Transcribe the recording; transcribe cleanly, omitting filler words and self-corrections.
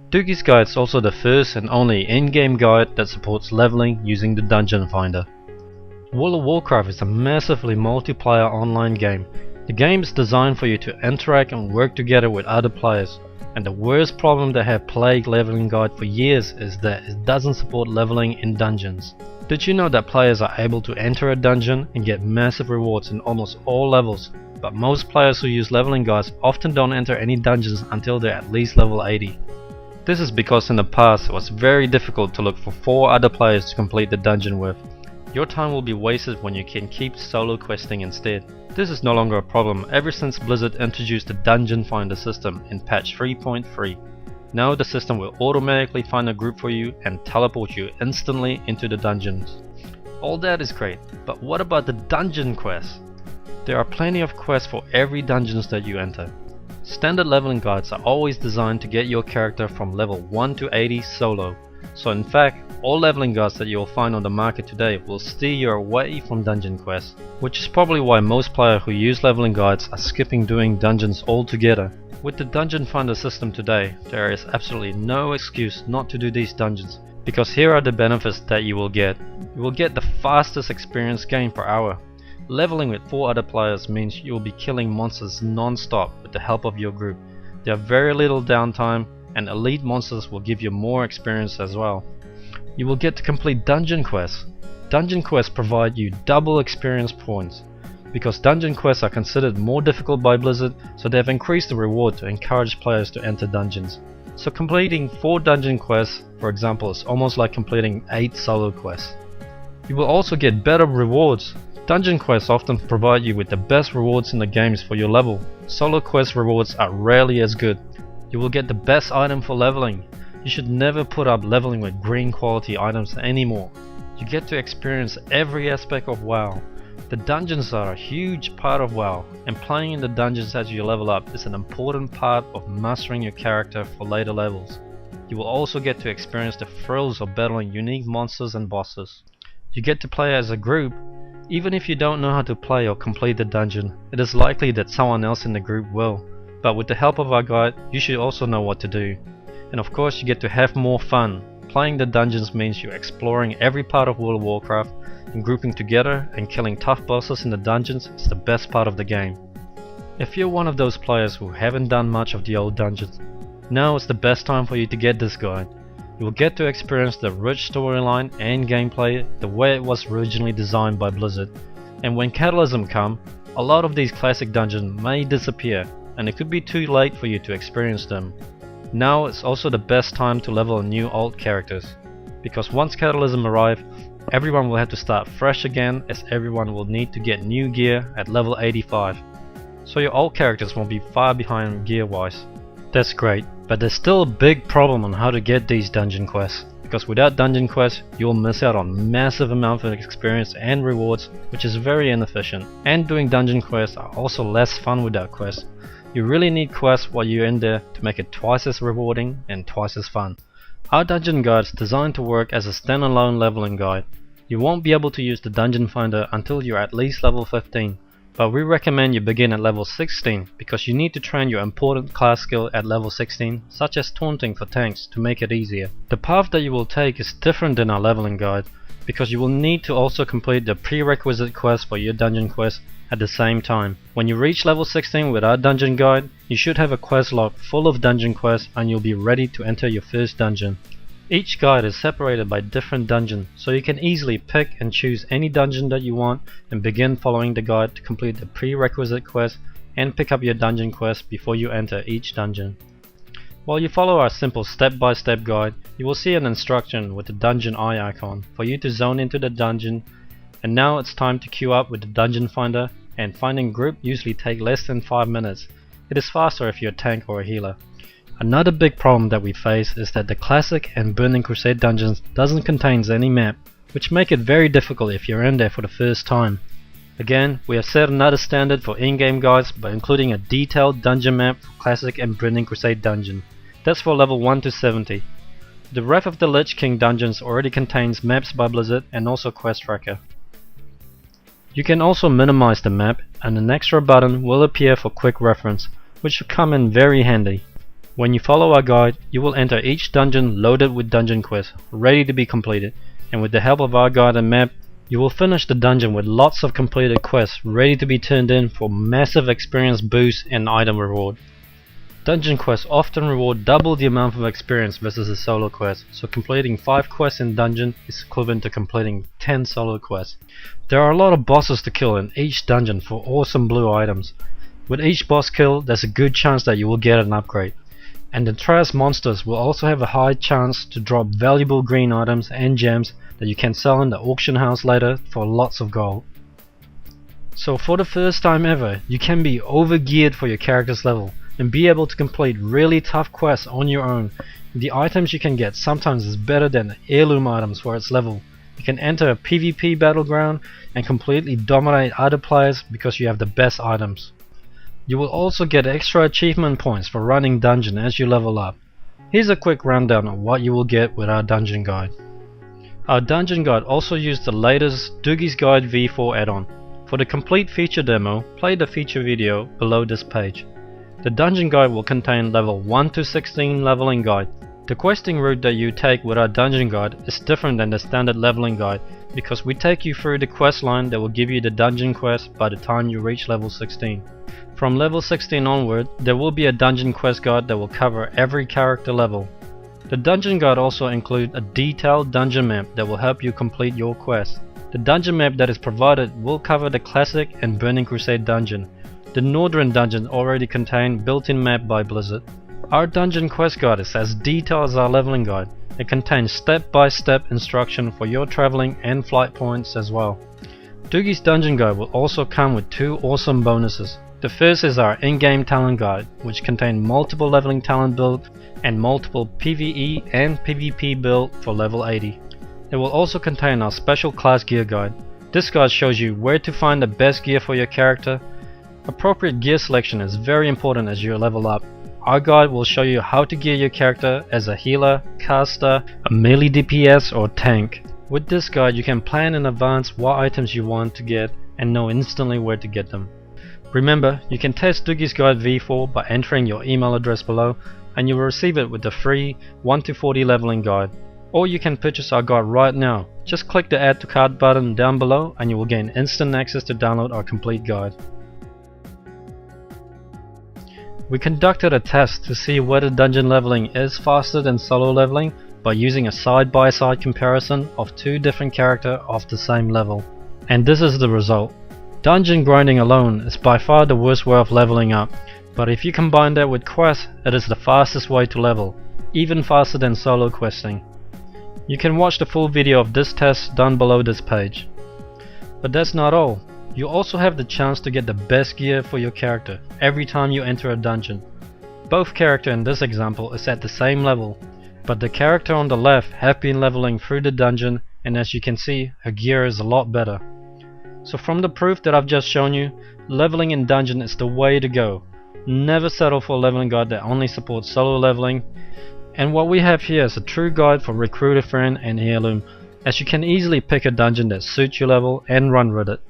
Dugi's Guide is also the first and only in-game guide that supports leveling using the Dungeon Finder. World of Warcraft is a massively multiplayer online game. The game is designed for you to interact and work together with other players, and the worst problem that have plagued Leveling Guide for years is that it doesn't support leveling in dungeons. Did you know that players are able to enter a dungeon and get massive rewards in almost all levels, but most players who use leveling guides often don't enter any dungeons until they're at least level 80. This is because in the past it was very difficult to look for 4 other players to complete the dungeon with. Your time will be wasted when you can keep solo questing instead. This is no longer a problem ever since Blizzard introduced the Dungeon Finder system in patch 3.3. Now the system will automatically find a group for you and teleport you instantly into the dungeons. All that is great, but what about the dungeon quests? There are plenty of quests for every dungeons that you enter. Standard leveling guides are always designed to get your character from level 1 to 80 solo. So in fact, all leveling guides that you'll find on the market today will steer you away from dungeon quests, which is probably why most players who use leveling guides are skipping doing dungeons altogether. With the Dungeon Finder system today, there is absolutely no excuse not to do these dungeons, because here are the benefits that you will get. You will get the fastest experience gain per hour. Leveling with 4 other players means you will be killing monsters non-stop with the help of your group. There are very little downtime, and elite monsters will give you more experience as well. You will get to complete dungeon quests. Dungeon quests provide you double experience points. Because dungeon quests are considered more difficult by Blizzard, so they have increased the reward to encourage players to enter dungeons. So completing 4 dungeon quests, for example, is almost like completing 8 solo quests. You will also get better rewards. Dungeon quests often provide you with the best rewards in the games for your level. Solo quest rewards are rarely as good. You will get the best item for leveling. You should never put up leveling with green quality items anymore. You get to experience every aspect of WoW. The dungeons are a huge part of WoW, and playing in the dungeons as you level up is an important part of mastering your character for later levels. You will also get to experience the thrills of battling unique monsters and bosses. You get to play as a group. Even if you don't know how to play or complete the dungeon, it is likely that someone else in the group will. But with the help of our guide, you should also know what to do. And of course you get to have more fun. Playing the dungeons means you're exploring every part of World of Warcraft, and grouping together and killing tough bosses in the dungeons is the best part of the game. If you're one of those players who haven't done much of the old dungeons, now is the best time for you to get this guide. You will get to experience the rich storyline and gameplay the way it was originally designed by Blizzard. And when Catalysm come, a lot of these classic dungeons may disappear, and it could be too late for you to experience them. Now is also the best time to level new alt characters, because once Catalysm arrive, everyone will have to start fresh again, as everyone will need to get new gear at level 85. So your alt characters won't be far behind gear wise. That's great, but there's still a big problem on how to get these dungeon quests, because without dungeon quests you'll miss out on massive amount of experience and rewards, which is very inefficient. And doing dungeon quests are also less fun without quests. You really need quests while you're in there to make it twice as rewarding and twice as fun. Our dungeon guide is designed to work as a standalone leveling guide. You won't be able to use the Dungeon Finder until you're at least level 15. But we recommend you begin at level 16 because you need to train your important class skill at level 16, such as taunting for tanks, to make it easier. The path that you will take is different than our leveling guide, because you will need to also complete the prerequisite quest for your dungeon quest at the same time. When you reach level 16 with our dungeon guide, you should have a quest log full of dungeon quests and you'll be ready to enter your first dungeon. Each guide is separated by different dungeons, so you can easily pick and choose any dungeon that you want and begin following the guide to complete the prerequisite quest and pick up your dungeon quest before you enter each dungeon. While you follow our simple step-by-step guide, you will see an instruction with the dungeon eye icon for you to zone into the dungeon. And now it's time to queue up with the Dungeon Finder, and finding group usually take less than 5 minutes. It is faster if you're a tank or a healer. Another big problem that we face is that the Classic and Burning Crusade dungeons doesn't contain any map, which make it very difficult if you're in there for the first time. Again, we have set another standard for in-game guides by including a detailed dungeon map for Classic and Burning Crusade dungeon. That's for level 1 to 70. The Wrath of the Lich King dungeons already contains maps by Blizzard and also quest tracker. You can also minimize the map, and an extra button will appear for quick reference, which will come in very handy. When you follow our guide, you will enter each dungeon loaded with dungeon quests, ready to be completed, and with the help of our guide and map, you will finish the dungeon with lots of completed quests ready to be turned in for massive experience boost and item reward. Dungeon quests often reward double the amount of experience versus a solo quest, so completing 5 quests in dungeon is equivalent to completing 10 solo quests. There are a lot of bosses to kill in each dungeon for awesome blue items. With each boss kill, there's a good chance that you will get an upgrade. And the trash monsters will also have a high chance to drop valuable green items and gems that you can sell in the auction house later for lots of gold. So for the first time ever, you can be over-geared for your character's level and be able to complete really tough quests on your own. The items you can get sometimes is better than heirloom items for its level. You can enter a PvP battleground and completely dominate other players because you have the best items. You will also get extra achievement points for running dungeon as you level up. Here's a quick rundown of what you will get with our dungeon guide. Our dungeon guide also used the latest Dugi Guides v4 add-on. For the complete feature demo, play the feature video below this page. The dungeon guide will contain level 1 to 16 leveling guide. The questing route that you take with our dungeon guide is different than the standard leveling guide because we take you through the quest line that will give you the dungeon quest by the time you reach level 16. From level 16 onward, there will be a dungeon quest guide that will cover every character level. The dungeon guide also includes a detailed dungeon map that will help you complete your quest. The dungeon map that is provided will cover the Classic and Burning Crusade dungeon. The Northern dungeon already contain built-in map by Blizzard. Our dungeon quest guide is as detailed as our leveling guide. It contains step-by-step instruction for your traveling and flight points as well. Dugi's dungeon guide will also come with 2 awesome bonuses. The first is our in-game talent guide, which contains multiple leveling talent build and multiple PvE and PvP build for level 80. It will also contain our special class gear guide. This guide shows you where to find the best gear for your character. Appropriate gear selection is very important as you level up. Our guide will show you how to gear your character as a healer, caster, a melee DPS or tank. With this guide you can plan in advance what items you want to get and know instantly where to get them. Remember, you can test Dugi's Guide v4 by entering your email address below and you will receive it with the free 1 to 40 leveling guide. Or you can purchase our guide right now. Just click the add to cart button down below and you will gain instant access to download our complete guide. We conducted a test to see whether dungeon leveling is faster than solo leveling by using a side-by-side comparison of 2 different characters of the same level. And this is the result. Dungeon grinding alone is by far the worst way of leveling up, but if you combine that with quests, it is the fastest way to level, even faster than solo questing. You can watch the full video of this test down below this page. But that's not all. You also have the chance to get the best gear for your character every time you enter a dungeon. Both characters in this example is at the same level, but the character on the left have been leveling through the dungeon and as you can see, her gear is a lot better. So from the proof that I've just shown you, leveling in dungeon is the way to go. Never settle for a leveling guide that only supports solo leveling. And what we have here is a true guide for Recruiter Friend and Heirloom, as you can easily pick a dungeon that suits your level and run with it.